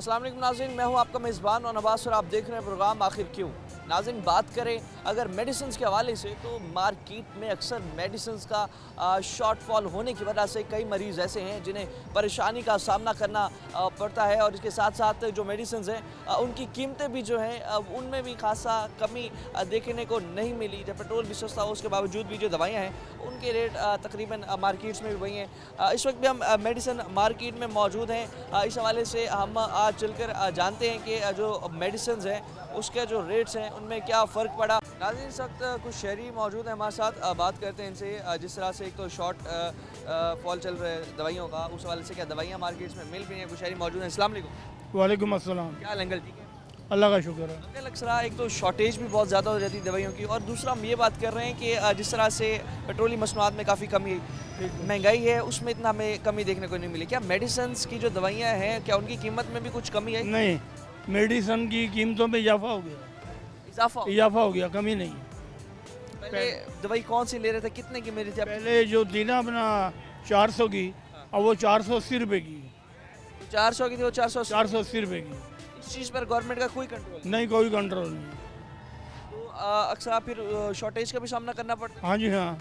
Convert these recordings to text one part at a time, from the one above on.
अस्सलाम वालेकुम नाज़रीन, मैं हूं आपका मेज़बान और नवाज़ और आप देख रहे हैं प्रोग्राम आखिर क्यों। नाज़रीन, बात करें अगर मेडिसिन के हवाले से तो मार्केट में अक्सर मेडिसिन का शॉर्टफॉल होने की वजह से कई मरीज़ ऐसे हैं जिन्हें परेशानी का सामना करना पड़ता है और इसके साथ साथ जो मेडिसिन हैं उनकी कीमतें भी जो हैं उनमें भी खासा कमी देखने को नहीं मिली। जब पेट्रोल भी सस्ता हो उसके बावजूद भी जो दवाइयाँ हैं उनके रेट तकरीबन मार्केट्स में भी वही हैं। इस वक्त भी हम मेडिसिन मार्केट में मौजूद हैं। इस हवाले से हम आज चलकर जानते हैं कि जो मेडिसिन हैं उसके जो रेट्स हैं उनमें क्या फ़र्क पड़ा। नाज़रीन, इस वक्त कुछ शहरी मौजूद हैं हमारे साथ, बात करते हैं इनसे। जिस तरह से एक तो शॉर्ट फॉल चल रहा है दवाइयों का, उस हवाले से क्या दवाइयाँ मार्केट्स में मिल भी हैं? कुछ शहरी मौजूद हैं। अस्सलाम वालेकुम। वालेकुम अस्सलाम। क्या हाल है अंकल, ठीक है? अल्लाह का शुक्र है। अंकल, अक्सर एक तो शॉर्टेज भी बहुत ज़्यादा हो जाती है दवाइयों की, और दूसरा हम ये बात कर रहे हैं कि जिस तरह से पेट्रोलियम मसनूआत में काफ़ी कमी, महंगाई है, उसमें इतना हमें कमी देखने को नहीं मिली। क्या मेडिसिन की जो दवाइयाँ हैं क्या उनकी कीमत में भी कुछ कमी आई? नहीं, मेडिसन की कीमतों में इजाफा हो गया। इजाफा हो गया, कमी नहीं। पहले दवाई कौन सी ले रहे थे, कितने की मेरी थी? पहले जो थी ना अपना 400 की, अब वो 480 रुपये की, 400 की थी, वो 480 रुपये की। इस चीज़ पर गवर्नमेंट का कोई कंट्रोल नहीं, कोई कंट्रोल नहीं। तो अक्सर आप फिर शॉर्टेज का भी सामना करना पड़ता है? हाँ जी हाँ,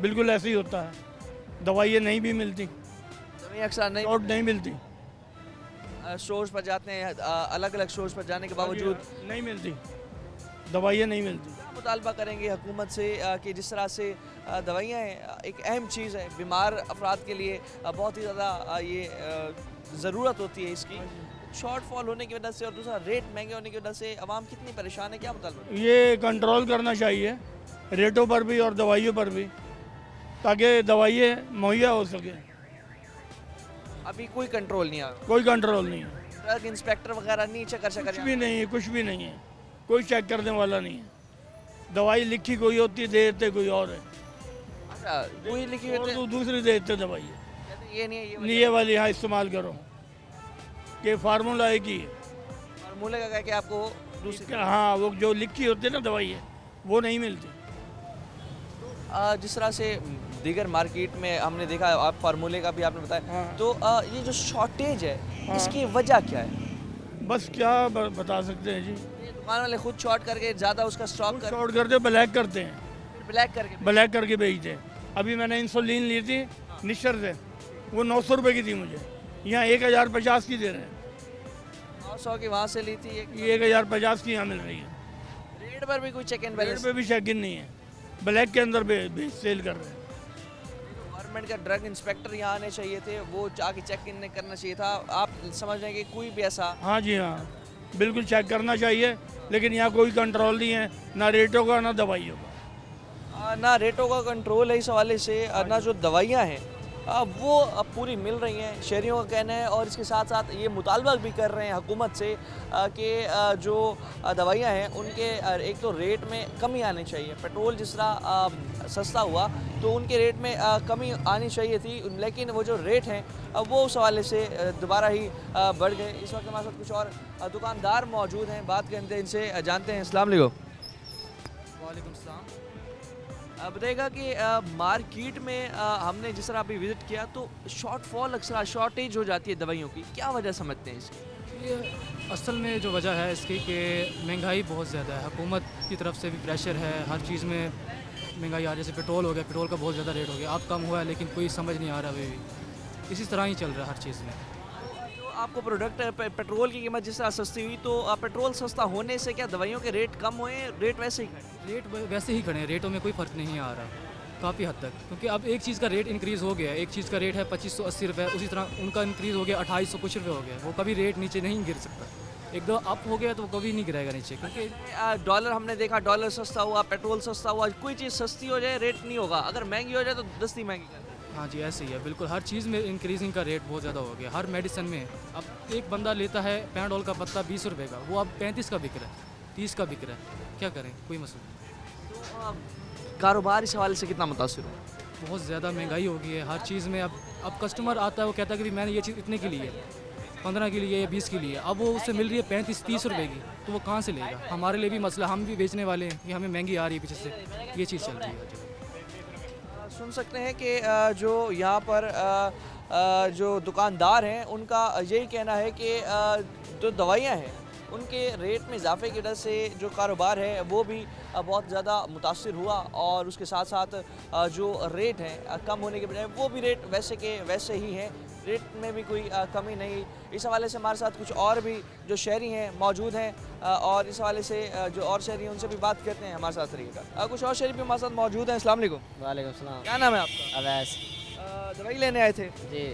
बिल्कुल ऐसे ही होता है। दवाइयाँ नहीं भी मिलती, दवाई अक्सर नहीं, शॉर्ट नहीं मिलती। स्टोर्स पर जाते हैं, अलग अलग स्टोर्स पर जाने के बावजूद नहीं मिलती, दवाइयाँ नहीं मिलती। क्या मुतालबा करेंगे हुकूमत से कि जिस तरह से दवाइयाँ हैं एक अहम चीज़ है, बीमार अफराद के लिए बहुत ही ज़्यादा ये ज़रूरत होती है इसकी, शॉर्टफॉल होने की वजह से और दूसरा रेट महंगे होने की वजह से आवाम कितनी परेशान है? क्या मुतालबा? ये कंट्रोल करना चाहिए रेटों पर भी और दवाइयों पर भी, ताकि दवाइयाँ मुहैया हो सके। अभी कोई कंट्रोल नहीं आ रहा, कोई कंट्रोल नहीं है, ड्रग इंस्पेक्टर वगैरह नहीं चेक कर कुछ सका? भी नहीं है, कुछ भी नहीं है, कोई चेक करने वाला नहीं है। दवाई लिखी कोई होती है, दे देते कोई और है, अच्छा, कोई लिखी हुई और तो दूसरी दे देते दवाई है। कहते ये नहीं है, ये नहीं, ये वाली हाँ इस्तेमाल करो, कि फार्मूला एक ही है। फार्मूले का कह के आपको दूसरी हाँ, वो जो लिखी होती है ना दवाई है वो नहीं मिलती। जिस तरह से दीगर मार्केट में हमने देखा, आप फार्मूले का भी आपने बताया, हाँ। तो ये जो शॉर्टेज है हाँ। इसकी वजह क्या है? बस क्या बता सकते हैं जी, ये दुकान वाले खुद शॉर्ट करके ज़्यादा उसका स्टॉक कर शॉर्ट करते ब्लैक करते हैं, फिर ब्लैक करके ब्लैक करके बेचते हैं। अभी मैंने इंसुलिन ली थी निश्चर से, वो 900 रुपये की थी, मुझे यहाँ 1050 की दे रहे हैं। 900 की वहाँ से ली थी, ये 1050 की यहाँ मिल रही है। रेट पर भी कोई चेक एंड रेट बैलेंस? पे भी चेक इन नहीं है, ब्लैक के अंदर सेल कर रहे हैं। गवर्नमेंट का ड्रग इंस्पेक्टर यहाँ आने चाहिए थे, वो जाके चेक इन करना चाहिए था। आप समझ रहे हैं कि कोई भी ऐसा हाँ जी हाँ, बिल्कुल चेक करना चाहिए, लेकिन यहाँ कोई कंट्रोल नहीं है, ना रेटों का ना दवाइयों का। ना रेटों का कंट्रोल है इस हवाले से, ना जो दवाइयाँ हैं वो पूरी मिल रही हैं, शहरियों का कहना है। और इसके साथ साथ ये मुतालबा भी कर रहे हैं हुकूमत से कि जो दवाइयाँ हैं उनके एक तो रेट में कमी आनी चाहिए। पेट्रोल जिस तरह सस्ता हुआ तो उनके रेट में कमी आनी चाहिए थी, लेकिन वो जो रेट हैं वो उस हवाले से दोबारा ही बढ़ गए। इस वक्त हमारे साथ कुछ और दुकानदार मौजूद हैं, बात करते हैं इनसे, जानते हैं। अस्सलाम वालेकुम। वालेकुम सलाम। बताइएगा कि मार्केट में हमने जिस तरह अभी विज़िट किया तो शॉर्टफॉल अक्सर शॉर्टेज हो जाती है दवाइयों की, क्या वजह समझते हैं इसकी? ये असल में जो वजह है इसकी कि महंगाई बहुत ज़्यादा है, हुकूमत की तरफ से भी प्रेशर है, हर चीज़ में महंगाई आ रही है। जैसे पेट्रोल हो गया, पेट्रोल का बहुत ज़्यादा रेट हो गया, अब कम हुआ है लेकिन कोई समझ नहीं आ रहा अभी भी, इसी तरह ही चल रहा है हर चीज़ में। तो आपको प्रोडक्ट पेट्रोल की कीमत जिस तरह सस्ती हुई तो पेट्रोल सस्ता होने से क्या दवाइयों के रेट कम हुए, रेट वैसे ही खड़े? रेट वैसे ही खड़े हैं, रेटों में कोई फ़र्क नहीं आ रहा काफ़ी हद तक, क्योंकि अब एक चीज़ का रेट इंक्रीज़ हो गया है। एक चीज़ का रेट है 2580 रुपये, उसी तरह उनका इंक्रीज़ हो गया 2800 कुछ रुपये हो गया, वो कभी रेट नीचे नहीं गिर सकता। एक दो अप हो गया तो वो कभी नहीं गिरेगा नीचे, क्योंकि डॉलर हमने देखा, डॉलर सस्ता हुआ, पेट्रोल सस्ता हुआ, कोई चीज़ सस्ती हो जाए रेट नहीं होगा, अगर महंगी हो जाए तो दस्ती महंगी कर देते हैं। हाँ जी, ऐसे ही है बिल्कुल, हर चीज़ में इंक्रीजिंग का रेट बहुत ज़्यादा हो गया। हर मेडिसिन में अब एक बंदा लेता है पैनाडोल का पत्ता 20 रुपये का, वो अब 35 का बिक रहा है, 30 का बिक रहा है, क्या करें, कोई मसला नहीं। तो कारोबार इस हवाले से कितना मुतासर हुआ? बहुत ज़्यादा महंगाई हो गई है हर चीज़ में। अब कस्टमर आता है, वो कहता है कि मैंने ये चीज़ इतने की ली है, 15 की लिए या 20 की लिए, अब वो उससे मिल रही है 35-30 रुपए की, तो वो कहाँ से लेगा? हमारे लिए भी मसला, हम भी बेचने वाले हैं कि हमें महंगी आ रही है पीछे से, ये चीज़ चल रही है। सुन सकते हैं कि जो यहाँ पर जो दुकानदार हैं उनका यही कहना है कि जो दवाइयाँ हैं उनके रेट में इजाफे की वजह से जो कारोबार है वो भी बहुत ज़्यादा मुतासिर हुआ, और उसके साथ साथ जो रेट हैं कम होने के बजाय वो भी रेट वैसे के वैसे ही हैं, रेट में भी कोई कमी नहीं। इस हवाले से हमारे साथ कुछ और भी जो शहरी हैं मौजूद हैं, और इस हवाले से जो और शहरी हैं उनसे भी बात करते हैं, हमारे साथ रहिएगा। कुछ और शहरी भी हमारे साथ मौजूद हैं। अस्सलाम वालेकुम। वालेकुम सलाम। क्या नाम है आपका? अवैस। दवाई लेने आए थे? जी।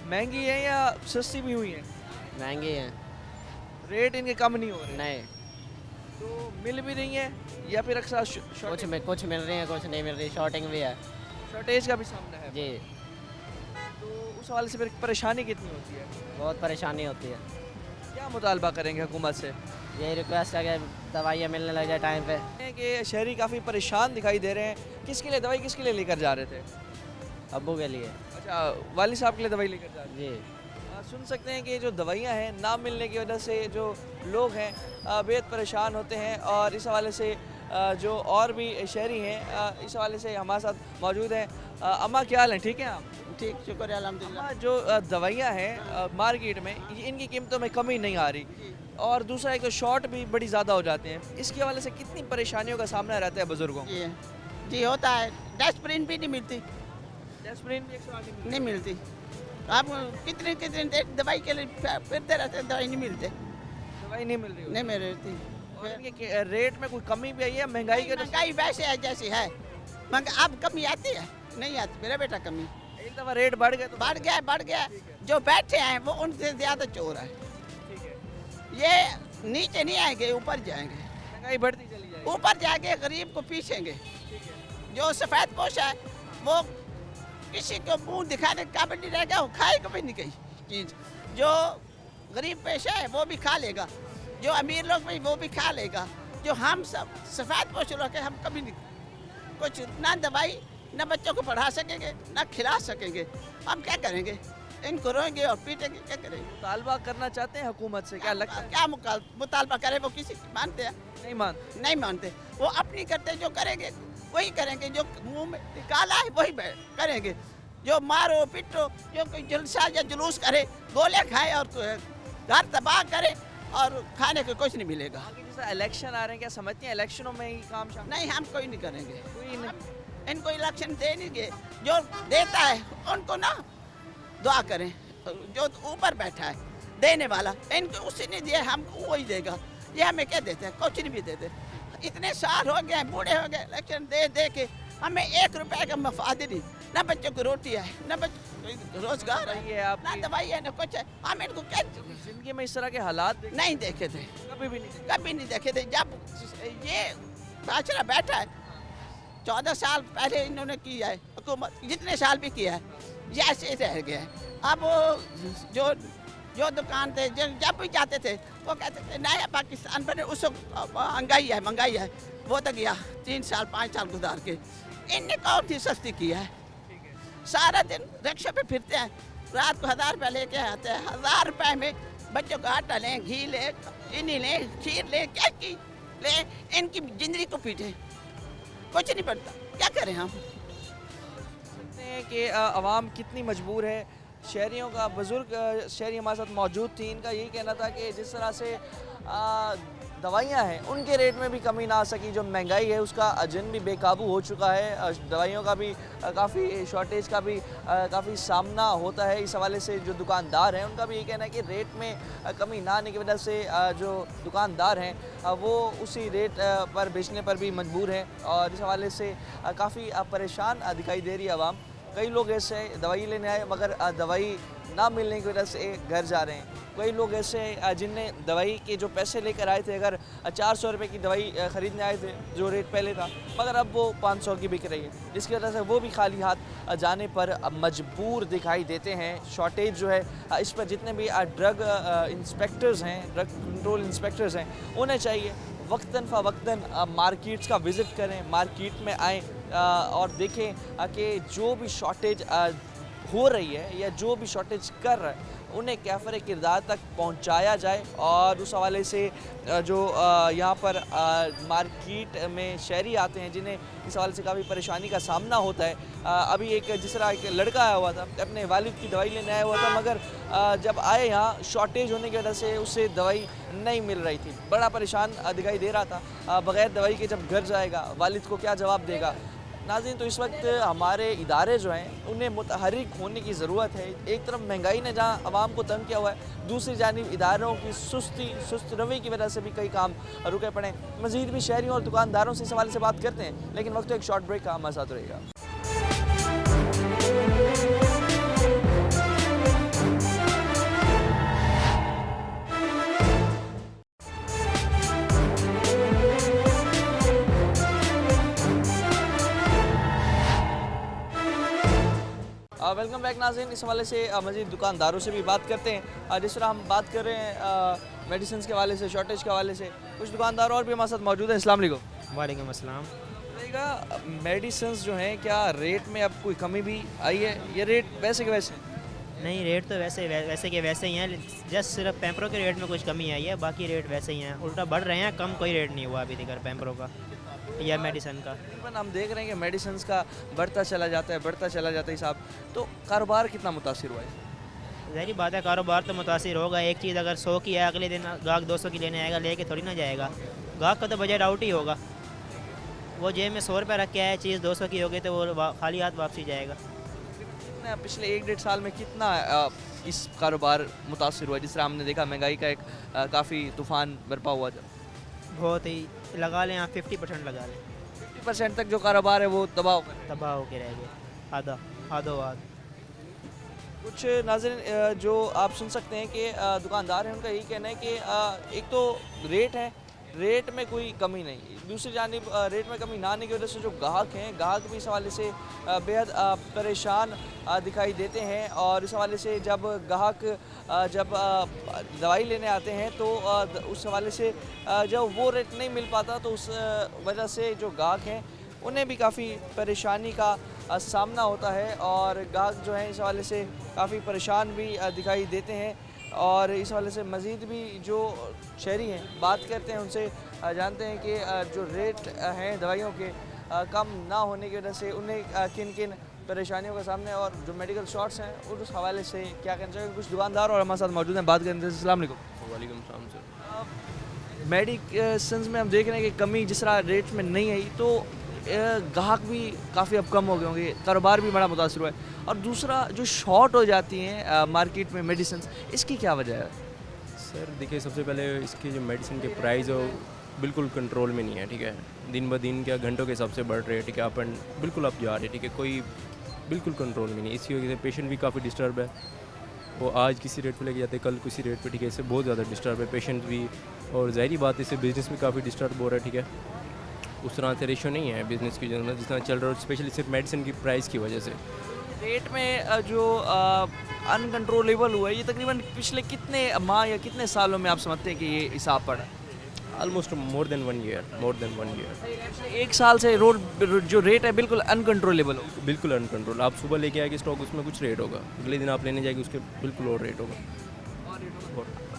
महंगी है या सस्ती भी हुई है? महंगी है। रेट इनके कम नहीं हो रहे? नहीं, तो मिल भी रही है या फिर अक्सर कुछ मिल रही है, कुछ नहीं मिल रही, शॉर्टिंग भी है। शॉर्टेज का भी सामना है? जी, तो उस हवाले से फिर परेशानी कितनी होती है? बहुत परेशानी होती है। क्या मुतालबा करेंगे हुकूमत से? यही रिक्वेस्ट है कि दवाइयाँ मिलने लग जाए टाइम पे। कि शहरी काफ़ी परेशान दिखाई दे रहे हैं। किसके लिए दवाई किसके लिए लेकर जा रहे थे? अब्बू के लिए। अच्छा, वाली साहब के लिए दवाई लेकर जा रहे जी। थे। सुन सकते हैं कि जो दवाइयाँ हैं ना मिलने की वजह से जो लोग हैं बेहद परेशान होते हैं, और इस हवाले से जो और भी शहरी हैं इस हवाले से हमारे साथ मौजूद हैं। अम्मा क्या हाल है? ठीक है आप? ठीक, शुक्र है अल्हम्दुलिल्लाह। अम्मा, जो दवाइयाँ हैं मार्केट में इनकी कीमतों में कमी नहीं आ रही, और दूसरा एक तो शॉर्ट भी बड़ी ज़्यादा हो जाते हैं, इसके हवाले से कितनी परेशानियों का सामना रहता है बुज़ुर्गों को? जी होता है। डेस्प्रिन भी नहीं मिलती, एस्पिरिन भी 108 की नहीं मिलती। आप कितने कितने देर दवाई के लिए फिरते रहते हैं, दवाई नहीं मिलते, दवाई नहीं मिल रही नहीं मिलती। और इनके रेट में कोई कमी भी आई है महंगाई के? महंगाई वैसे है जैसी है, मगर अब कमी आती है? नहीं आती मेरा बेटा कमी। एक दफ़ा रेट बढ़ गए तो बढ़ गया। जो बैठे हैं वो उनसे ज़्यादा चोर है। ठीक है, ये नीचे नहीं आएंगे, ऊपर जाएंगे, महंगाई बढ़ती चली जाएगी। ऊपर जाके गरीब को पीछेंगे। जो सफ़ेद पोश है वो किसी को मुंह दिखाने का काबिल नहीं रहेगा, वो खाए कभी नहीं कही चीज़। जो गरीब पेशा है वो भी खा लेगा, जो अमीर लोग भी वो भी खा लेगा। जो हम सब सफ़ेद पोश लोग हैं, हम कभी नहीं कुछ ना दवाई ना बच्चों को पढ़ा सकेंगे ना खिला सकेंगे। हम क्या करेंगे? इनको रोएंगे और पीटेंगे, क्या करेंगे? मुतालबा करना चाहते हैं हुकूमत से? क्या लगता है? क्या मुतालबा करे? वो किसी की मानते हैं? नहीं मानते। नहीं मानते। वो अपनी करते, जो करेंगे वही करेंगे, जो मुंह में निकाला है वही करेंगे। जो मारो पीटो, जो कोई जलसा या जुलूस करे, गोले खाए और घर तबाह करे, और खाने को कुछ नहीं मिलेगा। आगे जैसे इलेक्शन आ रहे हैं, क्या समझते हैं इलेक्शनों में ही काम शामिल? नहीं, हम कोई नहीं करेंगे। कोई नहीं। हम इनको इलेक्शन देंगे, जो देता है उनको ना दुआ करें। जो ऊपर बैठा है देने वाला, इनको उससे नहीं दिया, हमको वही देगा। ये हमें क्या देते हैं? कुछ नहीं भी देते। इतने साल हो गए, बूढ़े हो गए, इलेक्शन दे के हमें 1 रुपए का मफाद नहीं। ना बच्चों को रोटी है, ना बच्चों रोजगार सही है है, आपकी। ना दवाई है, ना कुछ है। हम इनको क्या जिंदगी में इस तरह के हालात नहीं देखे थे, कभी भी नहीं? कभी नहीं देखे थे। जब ये बादशाह बैठा है, 14 साल पहले इन्होंने किया है हुकूमत, जितने साल भी किया है, ये ऐसे रह गया है। अब वो जो दुकान थे, जब भी जाते थे वो कहते थे नया पाकिस्तान बने, उस महंगाई है। वो तो गया 3 साल 5 साल गुजार के। इनने कौन सी सस्ती किया है? सारा दिन रिक्शा पे फिरते हैं, रात को 1000 रुपये लेके आते हैं। 1000 रुपये में बच्चों को आटा लें, घी ले, चीनी ले, खीर ले, क्या की ले, इनकी जिंदगी को पीटे, कुछ नहीं पड़ता। क्या करें हम? सकते हैं कि आवाम कितनी मजबूर है। शहरियों का बुज़ुर्ग शहरी हमारे साथ मौजूद थी, इनका यही कहना था कि जिस तरह से दवाइयाँ हैं उनके रेट में भी कमी ना आ सकी, जो महंगाई है उसका अजन भी बेकाबू हो चुका है, दवाइयों का भी काफ़ी शॉर्टेज का भी काफ़ी सामना होता है। इस हवाले से जो दुकानदार हैं उनका भी यही कहना है कि रेट में कमी ना आने की वजह से जो दुकानदार हैं वो उसी रेट पर बेचने पर भी मजबूर हैं, और इस हवाले से काफ़ी परेशान दिखाई दे रही है आवाम। कई लोग ऐसे दवाई लेने आए मगर दवाई ना मिलने की वजह से घर जा रहे हैं। कई लोग ऐसे जिनने दवाई के जो पैसे लेकर आए थे, अगर 400 रुपये की दवाई ख़रीदने आए थे जो रेट पहले था, मगर अब वो 500 की बिक रही है, जिसकी वजह से वो भी खाली हाथ जाने पर मजबूर दिखाई देते हैं। शॉर्टेज जो है इस पर जितने भी ड्रग इंस्पेक्टर्स हैं, ड्रग कंट्रोल इंस्पेक्टर्स हैं, उन्हें चाहिए वक्तन फ़वक्तन मार्केट्स का विज़िट करें, मार्केट में आएँ और देखें कि जो भी शॉर्टेज हो रही है या जो भी शॉर्टेज कर रहा है उन्हें कैफर किरदार तक पहुंचाया जाए। और उस हवाले से जो यहाँ पर मार्केट में शहरी आते हैं जिन्हें इस हवाले से काफ़ी परेशानी का सामना होता है। अभी जिस तरह एक लड़का आया हुआ था, अपने वालिद की दवाई लेने आया हुआ था, मगर जब आए यहाँ शॉर्टेज होने की वजह से उसे दवाई नहीं मिल रही थी। बड़ा परेशान दिखाई दे रहा था। बग़ैर दवाई के जब घर जाएगा वालिद को क्या जवाब देगा। नाज़रीन, तो इस वक्त हमारे इदारे जो हैं उन्हें मुतहर्रिक होने की ज़रूरत है। एक तरफ महंगाई ने जहाँ आवाम को तंग किया हुआ है, दूसरी जानिब इदारों की सुस्त रवैये की वजह से भी कई काम रुके पड़े हैं। मज़ीद भी शहरियों और दुकानदारों से इस हवाले से बात करते हैं, लेकिन वक्त एक शॉर्ट ब्रेक का हमारे साथ रहेगा। वेलकम बैक नाज़रीन। इस हवाले से मज़ीद दुकानदारों से भी बात करते हैं। जिस तरह हम बात कर रहे हैं मेडिसिन के हवाले से, शॉर्टेज के हवाले से, कुछ दुकानदार और भी हमारे साथ मौजूद हैं। अस्सलाम वालेकुम। वालेकुम अस्सलाम। मेडिसिन जो हैं क्या रेट में अब कोई कमी भी आई है? ये रेट वैसे के वैसे? नहीं, रेट तो वैसे के वैसे ही हैं। जस्ट सिर्फ पैम्परों के रेट में कुछ कमी आई है, बाकी रेट वैसे ही हैं। उल्टा बढ़ रहे हैं, कम कोई रेट नहीं हुआ अभी तक पैम्परों का या मेडिसिन का। हम देख रहे हैं कि मेडिसिन का बढ़ता चला जाता है हिसाब। तो कारोबार कितना मुतासिर हुआ है? ज़ाहिर बात है, कारोबार तो मुतासिर होगा। एक चीज़ अगर 100 की है, अगले दिन गाहक 200 की लेने आएगा, लेके थोड़ी ना जाएगा। गाहक का तो बजट आउट ही होगा। वो जेब में 100 रुपये रख के आए, चीज़ 200 की होगी तो वो खाली हाथ वापसी जाएगा। पिछले 1-1.5 साल में कितना इस कारोबार मुतासिर हुआ? जिस तरह हमने देखा महंगाई का एक काफ़ी तूफ़ान बरपा हुआ था। बहुत ही लगा लें आप 50% लगा लें, 50% तक जो कारोबार है वो तबाह होके रह गए। आधो कुछ नाज़रीन जो आप सुन सकते हैं कि दुकानदार हैं, उनका यही कहना है कि एक तो रेट में कोई कमी नहीं, दूसरी जानिब रेट में कमी ना आने की वजह से जो गाहक भी इस हवाले से बेहद परेशान दिखाई देते हैं। और इस हवाले से जब गाहक जब दवाई लेने आते हैं तो उस हवाले से जब वो रेट नहीं मिल पाता तो उस वजह से जो गाहक हैं उन्हें भी काफ़ी परेशानी का सामना होता है। और गाहक जो हैं इस हवाले से काफ़ी परेशान भी दिखाई देते हैं। और इस हवाले से मज़ीद भी जो शहरी हैं बात करते हैं, उनसे जानते हैं कि जो रेट हैं दवाइयों के कम ना होने की वजह से उन्हें किन परेशानियों का सामने और जो मेडिकल शॉर्ट्स हैं उस हवाले से क्या कहना चाहिए। कुछ दुकानदार और हमारे साथ मौजूद हैं, बात करेंगे। अस्सलाम वालेकुम। वालेकुम सलाम सर। मेडिसिन में हम देख रहे हैं कि कमी जिस तरह रेट में नहीं आई तो गाहक भी काफ़ी अब कम हो गए होंगे, कारोबार भी बड़ा मुतासर हुआ है। और दूसरा जो शॉर्ट हो जाती हैं मार्केट में मेडिसिन, इसकी क्या वजह है? सर देखिए, सबसे पहले इसकी जो मेडिसिन के प्राइस हो बिल्कुल कंट्रोल में नहीं है, ठीक है। दिन ब दिन क्या घंटों के हिसाब से बढ़ रहे हैं, ठीक है। अपन बिल्कुल अब जा रहे हैं, ठीक है। कोई बिल्कुल कंट्रोल में नहीं। इसकी वजह से पेशेंट भी काफ़ी डिस्टर्ब है। वो आज किसी रेट पे लेके जाते हैं, कल किसी रेट पे, ठीक है। इससे बहुत ज़्यादा डिस्टर्ब है पेशेंट भी, और ज़ाहिर बात इससे बिज़नेस भी काफ़ी डिस्टर्ब हो रहा है, ठीक है। उस तरह से रेशो नहीं है बिज़नेस की जिस तरह चल रहा है, स्पेशली सिर्फ मेडिसिन की प्राइस की वजह से। रेट में जो अनकंट्रोलेबल हुआ है, ये तकरीबन पिछले कितने माह या कितने सालों में आप समझते हैं कि ये हिसाब पड़ा? Almost more than one year. एक साल से जो रेट है बिल्कुल अनकंट्रोलेबल हो। बिल्कुल अनकंट्रोल। आप सुबह लेके आएगी स्टॉक, उसमें कुछ रेट होगा, अगले दिन आप लेने जाएगी उसके बिल्कुल और रेट होगा।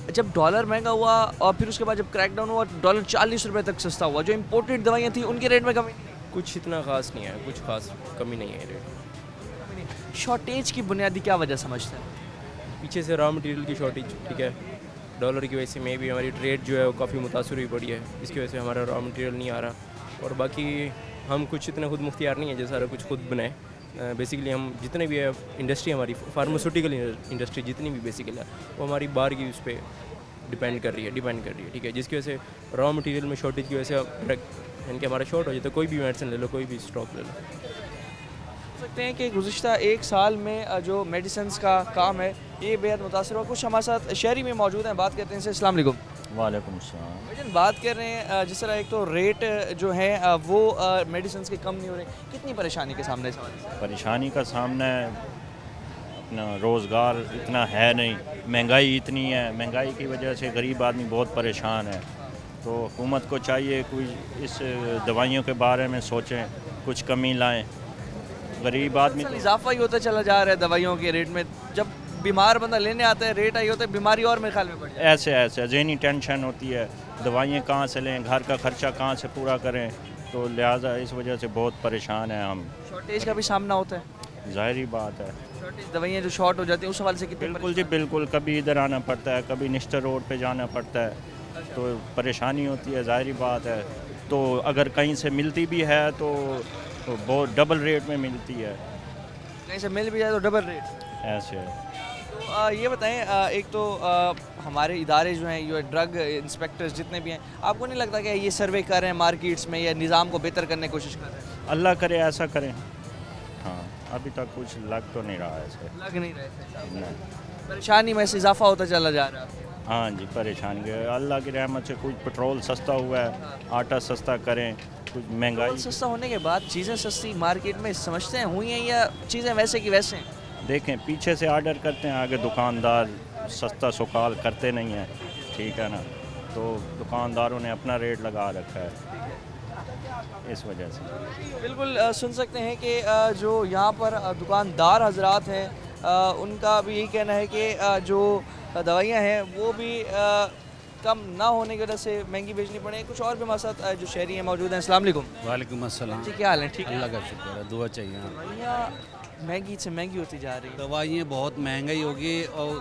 जब डॉलर महंगा हुआ और फिर उसके बाद जब क्रैकडाउन हुआ, डॉलर 40 रुपये तक सस्ता हुआ, जो इम्पोर्टेड दवाइयाँ थी उनके रेट में कमी कुछ इतना खास नहीं है, कुछ खास कमी नहीं है रेट। शॉर्टेज की बुनियादी क्या वजह समझते हैं? पीछे से रॉ मटेरियल की शॉर्टेज, ठीक है। डॉलर की वजह से में भी हमारी ट्रेड जो है वो काफ़ी मुतासर हुई पड़ी है, इसकी वजह से हमारा रॉ मटेरियल नहीं आ रहा। और बाकी हम कुछ इतने खुद मुख्तियार नहीं है जो सारा कुछ खुद बनाए। बेसिकली हम जितने भी है इंडस्ट्री, हमारी फार्मास्यूटिकल इंडस्ट्री जितनी भी बेसिकली है वो हमारी बाहर की उस पर डिपेंड कर रही है, ठीक है। जिसकी वजह से रॉ मटेरियल में शॉर्टेज की वजह से यानी कि हमारा शॉर्ट हो जाता है। कोई भी मेडिसिन ले लो, कोई भी स्टॉक ले लो। सकते हैं कि गुज़िश्ता एक साल में जो मेडिसिन का काम है ये बेहद मुतासर हुआ। कुछ हमारे साथ शहरी में मौजूद हैं, बात करते हैं इनसे। अस्सलाम वालेकुम। वालेकुम सलाम। लेकिन बात कर रहे हैं जिस तरह एक तो रेट जो है वो मेडिसिन के कम नहीं हो रहे, कितनी परेशानी के सामने? परेशानी का सामना है, अपना रोज़गार इतना है नहीं, महंगाई इतनी है, महंगाई की वजह से गरीब आदमी बहुत परेशान है। तो हुकूमत को चाहिए कुछ इस दवाइयों के बारे में सोचें, कुछ कमी लाएं। गरीब आदमी इजाफा ही होता चला जा रहा है दवाइयों के रेट में। जब बीमार बंदा लेने आता है, रेट आई होता है, बीमारी और मेरे ख्याल में बढ़ जाती ऐसे ऐसे जहनी टेंशन होती है, दवाइयाँ कहाँ से लें, घर का खर्चा कहाँ से पूरा करें, तो लिहाजा इस वजह से बहुत परेशान हैं हम। है। शॉर्टेज का भी सामना होता है, ज़ाहिरी बात है। शॉर्टेज दवाइयाँ जो शॉर्ट हो जाती है उस हवाले से कितने बिल्कुल जी बिल्कुल, कभी इधर आना पड़ता है, कभी निश्तर रोड पे जाना पड़ता है, तो परेशानी होती है, ज़ाहिरी बात है। तो अगर कहीं से मिलती भी है तो बहुत डबल रेट में मिलती है, कहीं से मिल भी जाए तो डबल रेट। ऐसे है। तो ये बताएं, एक तो हमारे इदारे जो हैं, ये ड्रग इंस्पेक्टर्स जितने भी हैं, आपको नहीं लगता कि ये सर्वे कर रहे हैं मार्केट्स में या निज़ाम को बेहतर करने की कोशिश कर रहे हैं? अल्लाह करे ऐसा करें। हाँ, अभी तक कुछ लग तो नहीं रहा है ऐसे। लग नहीं रहे थे। नहीं। परेशानी में से इजाफा होता चला जा रहा है। हाँ जी, परेशानी है। अल्लाह की रहमत से कुछ पेट्रोल सस्ता हुआ है, आटा सस्ता करें, कुछ महंगाई। सस्ता होने के बाद चीज़ें सस्ती मार्केट में समझते हैं हुई हैं या चीज़ें वैसे की वैसे हैं? देखें, पीछे से ऑर्डर करते हैं, आगे दुकानदार सस्ता सुकाल करते नहीं हैं, ठीक है ना, तो दुकानदारों ने अपना रेट लगा रखा है इस वजह से। बिल्कुल सुन सकते हैं कि जो यहाँ पर दुकानदार हजरात हैं, उनका भी यही कहना है कि जो दवाइयाँ हैं वो भी कम ना होने की वजह से महंगी बेचनी पड़े। कुछ और भी हमारे साथ जो शहरी हैं मौजूद हैं। अस्सलाम वालेकुम। वालेकुम अस्सलाम। जी, क्या हाल है? ठीक है। अल्लाह का शुक्र है, दुआ चाहिए। दवाइयाँ महंगी से महंगी होती जा रही है। दवाइयाँ बहुत महंगाई होगी और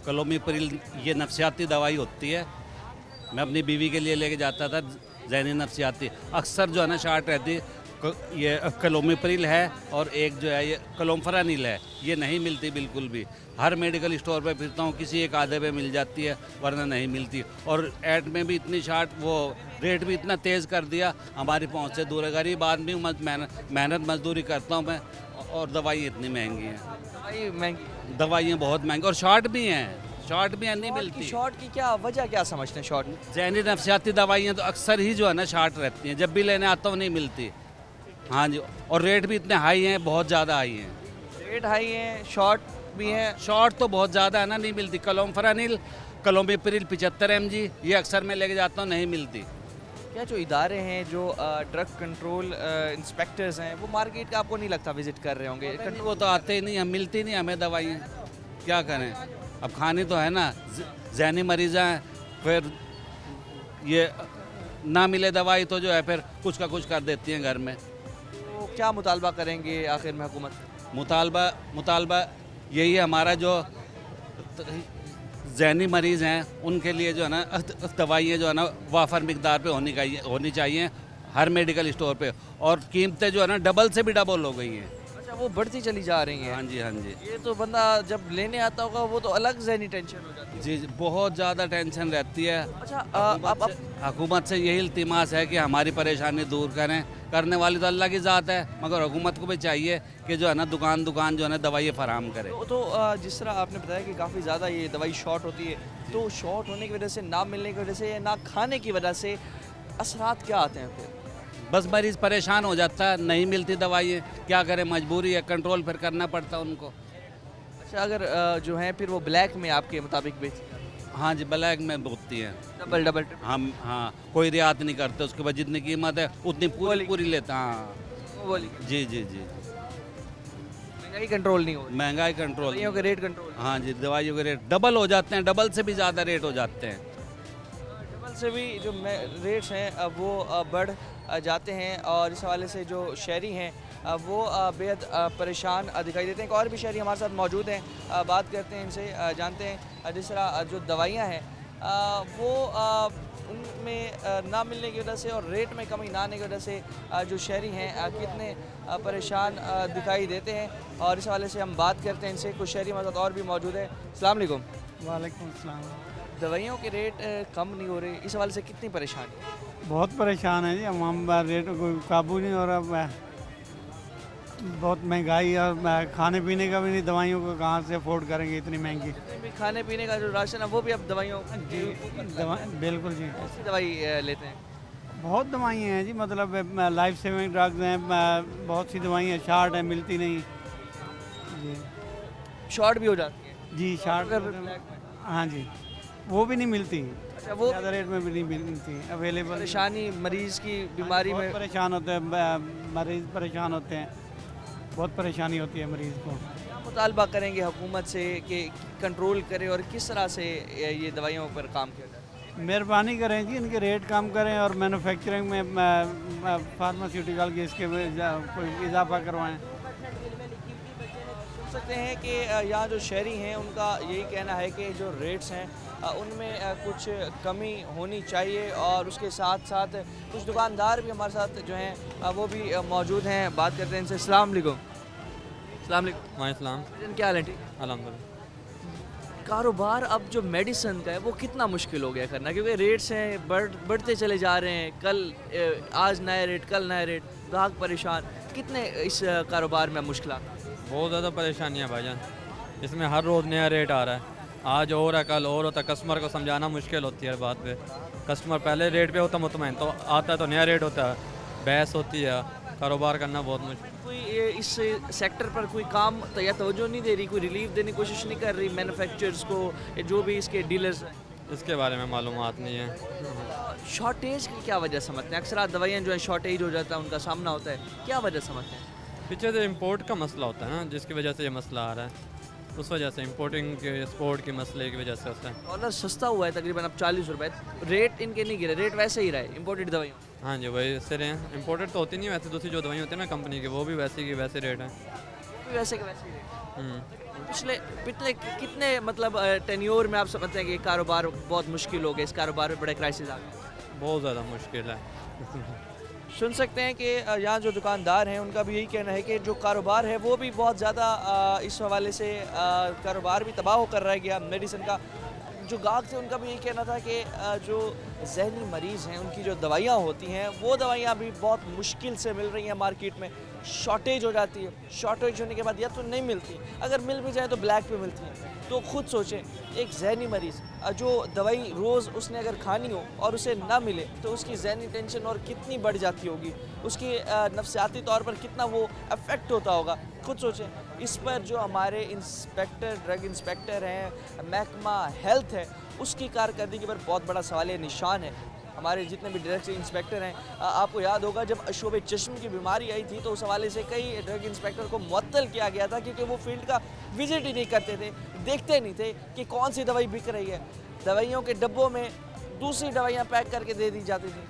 क्लोमिप्रिल ये नफसियाती दवाई होती है। मैं अपनी बीवी के लिए लेके जाता था, जहनी नफसियाती। अक्सर जो है ना शार्ट रहती ये क्लोमिप्रिल है और एक जो है ये क्लोम्फरानिल है, ये नहीं मिलती बिल्कुल भी। हर मेडिकल स्टोर पे फिरता हूँ, किसी एक आधे पे मिल जाती है, वरना नहीं मिलती। और ऐड में भी इतनी शार्ट, वो रेट भी इतना तेज़ कर दिया, हमारी पहुँच से दूर है। गरीब आदमी मेहनत मजदूरी करता हूँ मैं, और दवाई इतनी महंगी हैं। दवाई महंगी, दवाइयाँ बहुत महंगी और शॉर्ट भी हैं, शॉर्ट भी नहीं मिलती। शॉर्ट की क्या वजह, क्या समझते हैं शॉर्ट? जहनी नफसियाती दवाइयाँ तो अक्सर ही जो है ना शार्ट रहती हैं, जब भी लेने आता हूँ नहीं मिलती। हाँ जी, और रेट भी इतने हाई हैं, बहुत ज़्यादा हाई हैं। रेट हाई हैं, शॉर्ट भी हैं। शॉर्ट तो बहुत ज़्यादा है ना, नहीं मिलती। क्लोम्फरानिल, क्लोमिप्रिल 75 mg, ये अक्सर मैं लेके जाता हूँ, नहीं मिलती। क्या जो इदारे हैं, जो ड्रग कंट्रोल इंस्पेक्टर्स हैं, वो मार्केट का आपको नहीं लगता विजिट कर रहे होंगे? वो तो आते ही नहीं, हम मिलती नहीं हमें दवाइयाँ, क्या करें। अब खानी तो है ना, जहनी मरीज़ हैं, फिर ये ना मिले दवाई तो जो है फिर कुछ का कुछ कर देती हैं घर में। तो क्या मुतालबा करेंगे आखिर में हुकूमत से? मुतालबा यही है हमारा, जो जहनी मरीज़ हैं उनके लिए जो है ना दवाइयाँ जो है ना वाफर मिकदार पे होनी चाहिए हर मेडिकल स्टोर पे। और कीमतें जो है ना डबल से भी डबल हो गई हैं। अच्छा, वो बढ़ती चली जा रही हैं। हाँ जी, हाँ जी। ये तो बंदा जब लेने आता होगा वो तो अलग जहनी टेंशन हो जाती है। जी, बहुत ज़्यादा टेंशन रहती है। अच्छा, हुकूमत से यही इल्तिमास है कि हमारी परेशानी दूर करें। करने वाली तो अल्लाह की ज़ात है, मगर हुकूमत को भी चाहिए कि जो है ना दुकान जो है ना दवाई फराहम करे। तो जिस तरह आपने बताया कि काफ़ी ज़्यादा ये दवाई शॉर्ट होती है, तो शॉर्ट होने की वजह से, ना मिलने की वजह से या ना खाने की वजह से असरात क्या आते हैं फिर? बस मरीज़ परेशान हो जाता है, नहीं मिलती दवाइयाँ, क्या करें, मजबूरी है, कंट्रोल फिर करना पड़ता है उनको। अच्छा, अगर जो है फिर वो ब्लैक में आपके मुताबिक बेचती है? हाँ जी, ब्लैक में होती है। डबल डबल हम हाँ, कोई रियायत नहीं करते, उसके बाद जितनी कीमत है उतनी पूरी लेता। हाँ बोली जी जी जी। महंगाई कंट्रोल नहीं हो रही, महंगाई कंट्रोल, दवाइयों के रेट कंट्रोल। हाँ जी, दवाइयों के रेट डबल हो जाते हैं, डबल से भी ज़्यादा रेट हो जाते हैं। डबल से भी जो रेट्स हैं वो बढ़ जाते हैं, और इस हवाले से जो शहरी हैं वो बेहद परेशान दिखाई देते हैं। एक और भी शहरी हमारे साथ मौजूद हैं, बात करते हैं इनसे, जानते हैं जिस तरह जो दवाइयाँ हैं वो उनमें ना मिलने की वजह से और रेट में कमी ना आने की वजह से जो शहरी हैं कितने परेशान दिखाई देते हैं, और इस हवाले से हम बात करते हैं इनसे। कुछ शहरी हमारे साथ और भी मौजूद है। अस्सलाम वालेकुम। वालेकुम अस्सलाम। दवाइयों के रेट कम नहीं हो रहे, इस हवाले से कितनी परेशानी? बहुत परेशान है जी, हम रेट कोई काबू नहीं हो रहा। बहुत महंगाई, और खाने पीने का भी नहीं, दवाइयों को कहाँ से अफोर्ड करेंगे इतनी महंगी। खाने पीने का जो राशन है वो भी अब दवाइयों जी, बिल्कुल जी। कैसी दवाई लेते हैं? बहुत दवाइयाँ हैं जी, मतलब लाइफ सेविंग ड्रग्स हैं, बहुत सी दवाइयाँ शॉर्ट है, मिलती नहीं जी। शॉर्ट भी हो जाती है जी, शॉर्ट, हाँ जी, वो भी नहीं मिलती। अच्छा, वो ज़्यादा रेट में भी नहीं मिलती अवेलेबल। परेशानी मरीज़ की बीमारी में परेशान होते हैं, मरीज़ परेशान होते हैं, बहुत परेशानी होती है मरीज़ को। क्या मुतालबा करेंगे हुकूमत से कि कंट्रोल करे और किस तरह से ये दवाइयों पर काम किया जाए? मेहरबानी करें जी, इनके रेट कम करें और मैन्युफैक्चरिंग में फार्मास्यूटिकल के इसके कोई इजाफा करवाएं। सुन सकते हैं कि यहाँ जो शहरी हैं उनका यही कहना है कि जो रेट्स हैं उनमें कुछ कमी होनी चाहिए और उसके साथ साथ कुछ दुकानदार भी हमारे साथ जो हैं वो भी मौजूद हैं। बात करते हैं इनसे। अस्सलाम वालेकुम। अस्सलाम वालेकुम। वालेकुम। क्या हाल है? ठीक। अल्हम्दुलिल्लाह। कारोबार अब जो मेडिसिन का है वो कितना मुश्किल हो गया करना, क्योंकि रेट्स हैं बढ़ते चले जा रहे हैं। कल आज नया रेट, कल नया रेट, ग्राहक परेशान। कितने इस कारोबार में मुश्किल? बहुत ज़्यादा परेशानियाँ भाईजान, इसमें हर रोज़ नया रेट आ रहा है। आज और है, कल और होता है। कस्टमर को समझाना मुश्किल होती है बात पे। कस्टमर पहले रेट पे होता मुतमईन, तो आता है तो नया रेट होता है, बहस होती है, कारोबार करना बहुत मुश्किल। कोई इस सेक्टर पर कोई काम या तवज्जो नहीं दे रही, कोई रिलीफ देने की कोशिश नहीं कर रही मैन्युफैक्चरर्स को, जो भी इसके डीलर्स हैं? इसके बारे में मालूमात नहीं है। शॉर्टेज की क्या वजह समझते हैं? अक्सर दवाइयाँ जो है शॉर्टेज हो जाता है, उनका सामना होता है, क्या वजह समझते हैं? पीछे से इम्पोर्ट का मसला होता है ना, जिसकी वजह से ये मसला आ रहा है। उस वजह से इम्पोर्टिंग के एक्सपोर्ट के मसले की वजह से होता है। डॉलर सस्ता हुआ है तकरीबन अब 40 रुपये, रेट इनके नहीं गिरे, रेट वैसे ही रहा है इम्पोर्टेड दवाइयों। हाँ जी, वही से रहे हैं। इम्पोर्टेड तो होती नहीं है वैसे, दूसरी जो दवाई होती है ना कंपनी की, वो भी वैसे की वैसे रेट है। वैसे के वैसे ही रेट। पिछले कितने मतलब टेन्योर में आप समझते हैं कि कारोबार बहुत मुश्किल हो गया, इस कारोबार में बड़े क्राइसिस आ गए? बहुत ज़्यादा मुश्किल है। सुन सकते हैं कि यहाँ जो दुकानदार हैं उनका भी यही कहना है कि जो कारोबार है वो भी बहुत ज़्यादा इस हवाले से कारोबार भी तबाह होकर रह गया। मेडिसिन का जो गाहक थे उनका भी यही कहना था कि जो जहनी मरीज़ हैं उनकी जो दवाइयाँ होती हैं वो दवाइयाँ भी बहुत मुश्किल से मिल रही हैं मार्केट में, शॉर्टेज हो जाती है। शॉर्टेज होने के बाद या तो नहीं मिलती, अगर मिल भी जाए तो ब्लैक पे मिलती हैं। तो खुद सोचें, एक जहनी मरीज़ जो दवाई रोज़ उसने अगर खानी हो और उसे ना मिले तो उसकी जहनी टेंशन और कितनी बढ़ जाती होगी, उसकी नफसियाती तौर पर कितना वो अफेक्ट होता होगा, खुद सोचें। इस पर जो हमारे इंस्पेक्टर, ड्रग इंस्पेक्टर हैं, महकमा हेल्थ है, उसकी कारकर्दगी पर बहुत बड़ा सवालिया निशान है। हमारे जितने भी ड्रग इंस्पेक्टर हैं, आपको याद होगा जब अशोब चश्म की बीमारी आई थी तो उस हवाले से कई ड्रग इंस्पेक्टर को मुअत्तल किया गया था, क्योंकि वो फील्ड का विजिट ही नहीं करते थे, देखते नहीं थे कि कौन सी दवाई बिक रही है। दवाइयों के डब्बों में दूसरी दवाइयाँ पैक करके दे दी जाती थी,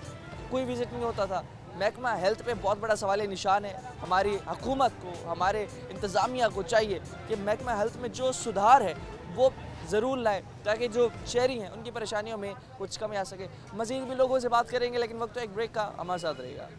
कोई विजिट नहीं होता था। महकमा हेल्थ पे बहुत बड़ा सवाल निशान है। हमारी हुकूमत को, हमारे इंतज़ामिया को चाहिए कि महकमा हेल्थ में जो सुधार है वो ज़रूर लाए, ताकि जो शहरी हैं उनकी परेशानियों में कुछ कमी आ सके। मज़ीद भी लोगों से बात करेंगे, लेकिन वक्त तो एक ब्रेक का, हमारे साथ रहेगा।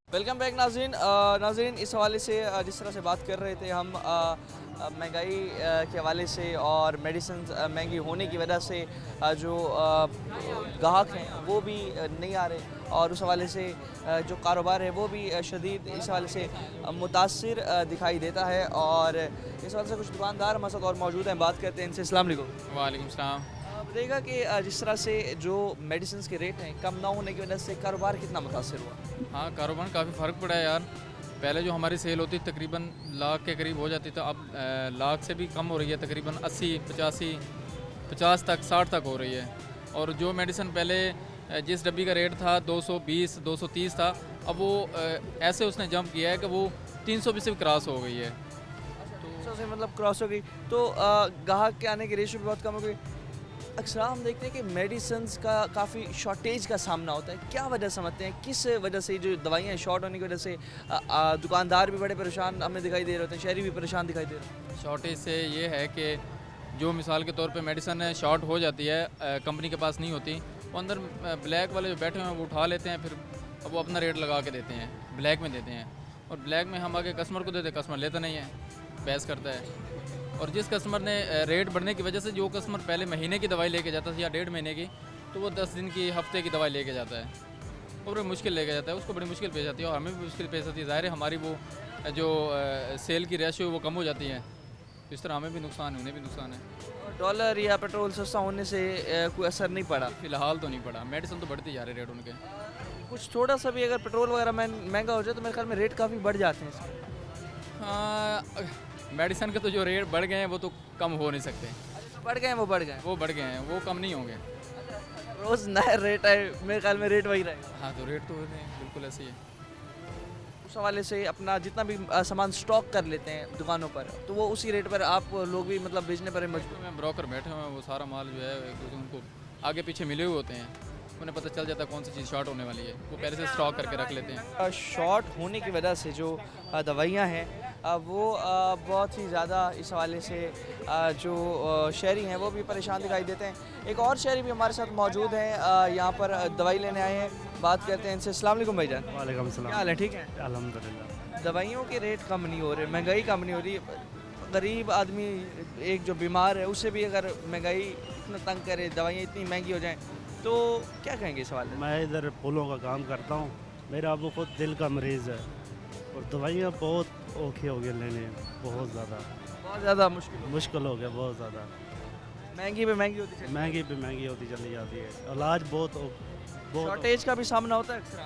वेलकम बैक नाज़रीन, इस हवाले से जिस तरह से बात कर रहे थे हम महंगाई के हवाले से और मेडिसिन महंगी होने की वजह से जो गाहक हैं वो भी नहीं आ रहे, और उस हवाले से जो कारोबार है वो भी शदीद इस हवाले से मुतासिर दिखाई देता है। और इस हवाले से कुछ दुकानदार हमारे साथ और मौजूद हैं, बात करते हैं इनसे। अस्सलाम वालेकुम। वालेकुम सलाम। बताइएगा कि जिस तरह से जो मेडिसिन के रेट हैं कम ना होने की वजह से कारोबार कितना मुतासिर हुआ? हाँ, कारोबार काफ़ी फ़र्क पड़ा है यार। पहले जो हमारी सेल होती तकरीबन लाख के करीब हो जाती, तो अब लाख से भी कम हो रही है, तकरीबन 80, 85, 50 तक, 60 तक हो रही है। और जो मेडिसिन पहले जिस डब्बी का रेट था 220, 230 था, अब वो ऐसे उसने जंप किया है कि वो 300 भी सिर्फ क्रॉस हो गई है। तो से मतलब क्रॉस हो गई, तो गाहक के आने की रेशो भी बहुत कम हो गई। अक्सर हम देखते हैं कि मेडिसिन्स का काफ़ी शॉर्टेज का सामना होता है, क्या वजह समझते हैं, किस वजह से जो दवाइयाँ शॉर्ट होने की वजह से दुकानदार भी बड़े परेशान हमें दिखाई दे रहे होते हैं, शहरी भी परेशान दिखाई दे रहे हैं? शॉर्टेज से ये है कि जो मिसाल के तौर पे मेडिसिन शॉर्ट हो जाती है, कंपनी के पास नहीं होती, वो अंदर ब्लैक वाले जो बैठे हुए हैं वो उठा लेते हैं, फिर वो अपना रेट लगा के देते हैं, ब्लैक में देते हैं। और ब्लैक में हम आगे कस्टमर को देते, कस्टमर लेता नहीं है, बहस करता है। और जिस कस्टमर ने रेट बढ़ने की वजह से, जो कस्टमर पहले महीने की दवाई लेके जाता था या 1.5 महीने की, तो वो 10 दिन की, हफ्ते की दवाई लेके जाता है, और बड़ी मुश्किल लेके जाता है, उसको बड़ी मुश्किल पेश आती है, और हमें भी मुश्किल पेश आती है। ज़ाहिर है हमारी वो जो सेल की रेशियो वो कम हो जाती है, इस तरह हमें भी नुकसान है, उन्हें भी नुकसान है। डॉलर या पेट्रोल सस्ता होने से कोई असर नहीं पड़ा? फ़िलहाल तो नहीं पड़ा, मेडिसिन तो बढ़ती जा रहे रेट उनके। कुछ थोड़ा सा भी अगर पेट्रोल वगैरह महंगा हो जाए तो मेरे ख्याल में रेट काफ़ी बढ़ जाते हैं इसके। मेडिसिन के तो जो रेट बढ़ गए हैं वो तो कम हो नहीं सकते। बढ़ गए हैं, वो बढ़ गए हैं। वो बढ़ गए हैं, वो कम नहीं होंगे। रोज़ नया रेट है, मेरे ख्याल में रेट वही रहेगा। हाँ, तो रेट तो बिल्कुल ऐसे ही है। उस हवाले से अपना जितना भी सामान स्टॉक कर लेते हैं दुकानों पर, तो वो उसी रेट पर आप लोग भी मतलब बेचने पर मजबूर। में ब्रोकर बैठे हुए हैं, वो सारा माल जो है एक दूसरे उनको आगे पीछे मिले हुए होते हैं, उन्हें पता चल जाता है कौन सी चीज़ शॉर्ट होने वाली है, वो पहले से स्टॉक करके रख लेते हैं। शॉर्ट होने की वजह से जो दवाइयाँ हैं वो बहुत ही ज़्यादा इस हवाले से जो शहरी हैं वो भी परेशान दिखाई देते हैं। एक और शहरी भी हमारे साथ मौजूद हैं, यहाँ पर दवाई लेने आए हैं, बात करते हैं इनसे। अस्सलाम वालेकुम भाईजान। वालेकुम सलाम। क्या हाल है, ठीक है? अल्हम्दुलिल्लाह। दवाइयों के रेट कम नहीं हो रहे, महंगाई कम नहीं हो रही। गरीब आदमी एक जो बीमार है उसे भी अगर महंगाई इतना तंग करे, दवाइयाँ इतनी महंगी हो जाएं, तो क्या कहेंगे इस सवाल में? मैं इधर पुलों का काम करता हूँ। मेरा अबू खुद दिल का मरीज़ है और दवाइयाँ बहुत औखी हो गई लेने, बहुत ज़्यादा मुश्किल हो गया, बहुत ज़्यादा महंगी पे महंगी होती है, महंगी होती चली जाती है। इलाज बहुत शॉर्टेज का भी सामना होता है अक्सर,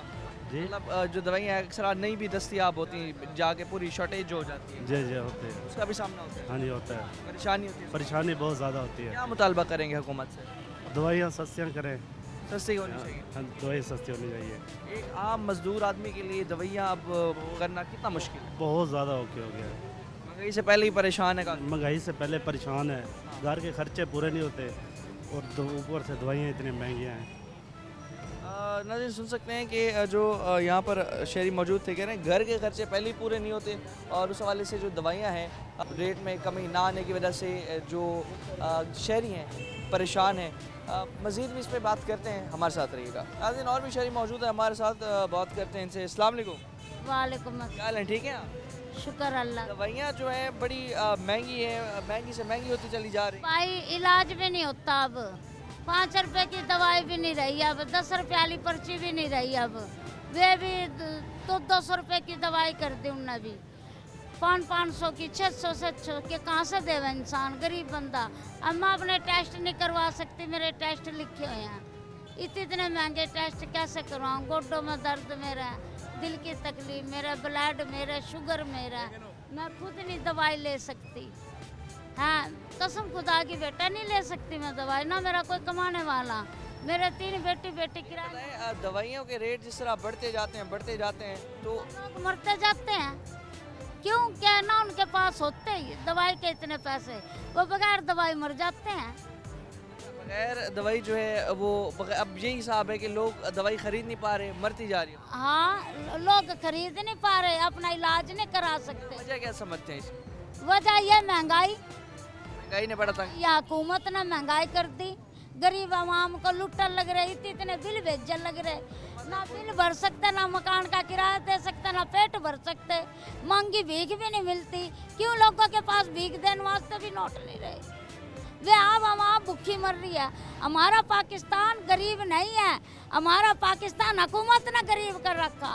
जी मतलब जो दवाइयाँ अक्सर नहीं भी दस्तयाब होती, जाके पूरी शॉर्टेज हो जाती है, जी होते हैं। उसका भी सामना होता है। हाँ जी होता है, परेशानी होती है, परेशानी बहुत ज़्यादा होती है। क्या मुतालबा करेंगे हुकूमत से? दवाइयाँ सस्तियाँ करें, सस्ती होनी चाहिए। हाँ दवाई सस्ती होनी चाहिए। एक आम मजदूर आदमी के लिए दवाइयाँ अब करना कितना मुश्किल है? बहुत ज़्यादा औखी हो गया है। महंगाई से पहले ही परेशान है काफी। महंगाई से पहले परेशान है, घर के खर्चे पूरे नहीं होते और ऊपर से दवाइयाँ इतनी महंगियाँ हैं। नाज़रीन सुन सकते हैं कि जो यहाँ पर शहरी मौजूद थे, कह रहे हैं घर के खर्चे पहले ही पूरे नहीं होते और उस हवाले से जो दवाइयाँ हैं रेट में कमी ना आने की वजह से जो शहरी हैं परेशान हैं। मज़ीद भी इस पर बात करते हैं, हमारे साथ रहिएगा। नाज़रीन और भी शहरी मौजूद है हमारे साथ, बात करते हैं इनसे। अस्सलाम वालेकुम। वालेकुम क्या हाल है, ठीक है? शुक्र अल्लाह। दवाइयाँ जो है बड़ी महंगी है, महंगी से महंगी होती चली जा रही। भाई इलाज भी नहीं होता अब, 5 रुपए की दवाई भी नहीं रही अब, 10 रुपए वाली पर्ची भी नहीं रही अब, वे भी तो 200 रुपए की दवाई कर दी उनने भी, 500 की, 600 700 के कहाँ से देवे इंसान, गरीब बंदा। अब मैं अपने टेस्ट नहीं करवा सकती, मेरे टेस्ट लिखे हुए हैं, इतने महंगे टेस्ट कैसे करवाऊँ? गोड्डों में दर्द मेरा, दिल की तकलीफ मेरा, ब्लड मेरा, शुगर मेरा, मैं खुद नहीं दवाई ले सकती। हाँ कसम खुदा की बेटा नहीं ले सकती मैं दवाई, ना मेरा कोई कमाने वाला, मेरे 3 बेटी किराए। दवाइयों के रेट जिस तरह बढ़ते जाते हैं तो लोग मरते जाते हैं, क्यों? क्या ना उनके पास होते ही दवाई के इतने पैसे, वो बगैर दवाई मर जाते हैं। बगैर दवाई जो है वो अब यही हिसाब है कि लोग दवाई खरीद नहीं पा रहे, मरती जा रही है। हाँ लोग खरीद नहीं पा रहे, अपना इलाज नहीं करा सकते। वजह क्या समझते हैं इसकी? वजह ये महंगाई ने बढ़ा था, या हुकूमत ने महंगाई कर दी, गरीब आवाम को लुटन लग रही, इतने बिल भेजन लग रहे, ना बिल भर सकते, ना मकान का किराया दे सकते, ना पेट भर सकते, महंगी भीख भी नहीं मिलती। क्यों लोगों के पास भीख देने वास्ते भी नोट नहीं रहे, वे आप भूखी मर रही है। हमारा पाकिस्तान गरीब नहीं है, हमारा पाकिस्तान हुकूमत ने गरीब कर रखा,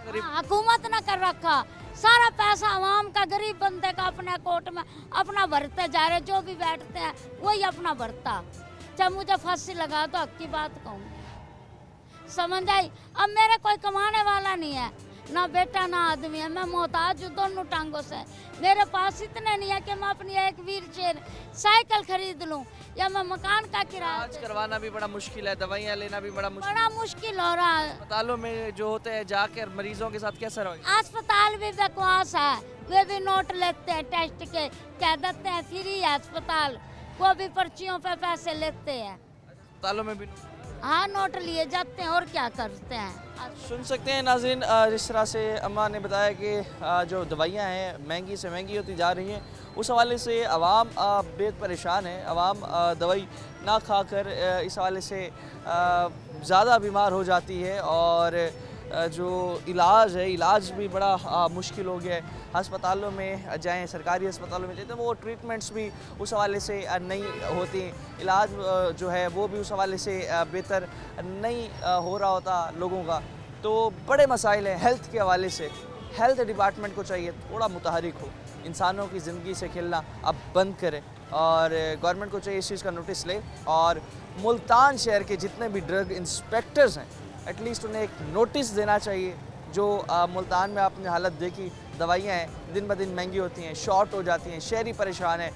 हुकूमत ने कर रखा, सारा पैसा आवाम का गरीब बंदे का अपने कोर्ट में अपना भरते जा रहे, जो भी बैठते हैं वही अपना भरता। जब मुझे फांसी लगा तो हक की बात कहूँ, समझ आई? अब मेरे कोई कमाने वाला नहीं है, ना बेटा ना आदमी है, मैं मोहताज हूँ दोनों टांगों से। मेरे पास इतने नहीं है कि मैं अपनी एक व्हील चेयर साइकिल खरीद लूँ या मैं मकान का किराया। इलाज करवाना भी बड़ा मुश्किल है, दवाइयाँ लेना भी बड़ा मुश्किल हो रहा है। अस्पतालों में जो होते हैं जाकर मरीजों के साथ कैसा रहा? अस्पताल भी बकवास है, वे भी नोट लेते हैं टेस्ट के, कह देते हैं फ्री है अस्पताल, वो भी पर्चियों पे पैसे लेते हैं। अस्पतालों में भी हाँ नोट लिए जाते हैं और क्या करते हैं। सुन सकते हैं नाज़रीन, जिस तरह से अम्मा ने बताया कि जो दवाइयाँ हैं महंगी से महंगी होती जा रही हैं, उस हवाले से आवाम बेहद परेशान है। आवाम दवाई ना खाकर इस हवाले से ज़्यादा बीमार हो जाती है और जो इलाज है, इलाज भी बड़ा मुश्किल हो गया है। अस्पतालों में जाएं, सरकारी अस्पतालों में जाएं तो वो ट्रीटमेंट्स भी उस हवाले से नहीं होती, इलाज जो है वो भी उस हवाले से बेहतर नहीं हो रहा होता लोगों का। तो बड़े मसाइल हैं हेल्थ के हवाले से। हेल्थ डिपार्टमेंट को चाहिए थोड़ा मुतहरिक हो, इंसानों की ज़िंदगी से खेलना अब बंद करे और गवर्नमेंट को चाहिए इस चीज़ का नोटिस ले और मुल्तान शहर के जितने भी ड्रग इंस्पेक्टर्स हैं एटलीस्ट उन्हें एक नोटिस देना चाहिए। जो मुल्तान में आपने हालत देखी, दवाइयाँ हैं दिन ब दिन महंगी होती हैं, शॉर्ट हो जाती हैं, शहरी परेशान है।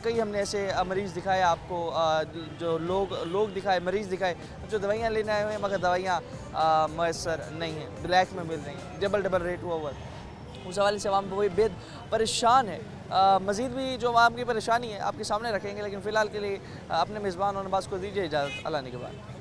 कई हमने ऐसे मरीज़ दिखाए आपको, जो लोग दिखाए, मरीज़ दिखाए जो दवाइयाँ लेने आए हुए हैं मगर दवाइयाँ मैसर नहीं हैं, ब्लैक में मिल रही हैं, डबल रेट हुआ हुआ है। उस हवाले से आवाम वही बेहद परेशान है। मज़ीद भी जो आवाम की परेशानी है आपके सामने रखेंगे, लेकिन फ़िलहाल के लिए अपने मेज़बान और नवाज़ को दीजिए इजाज़त। अल्लाह ने के बाद।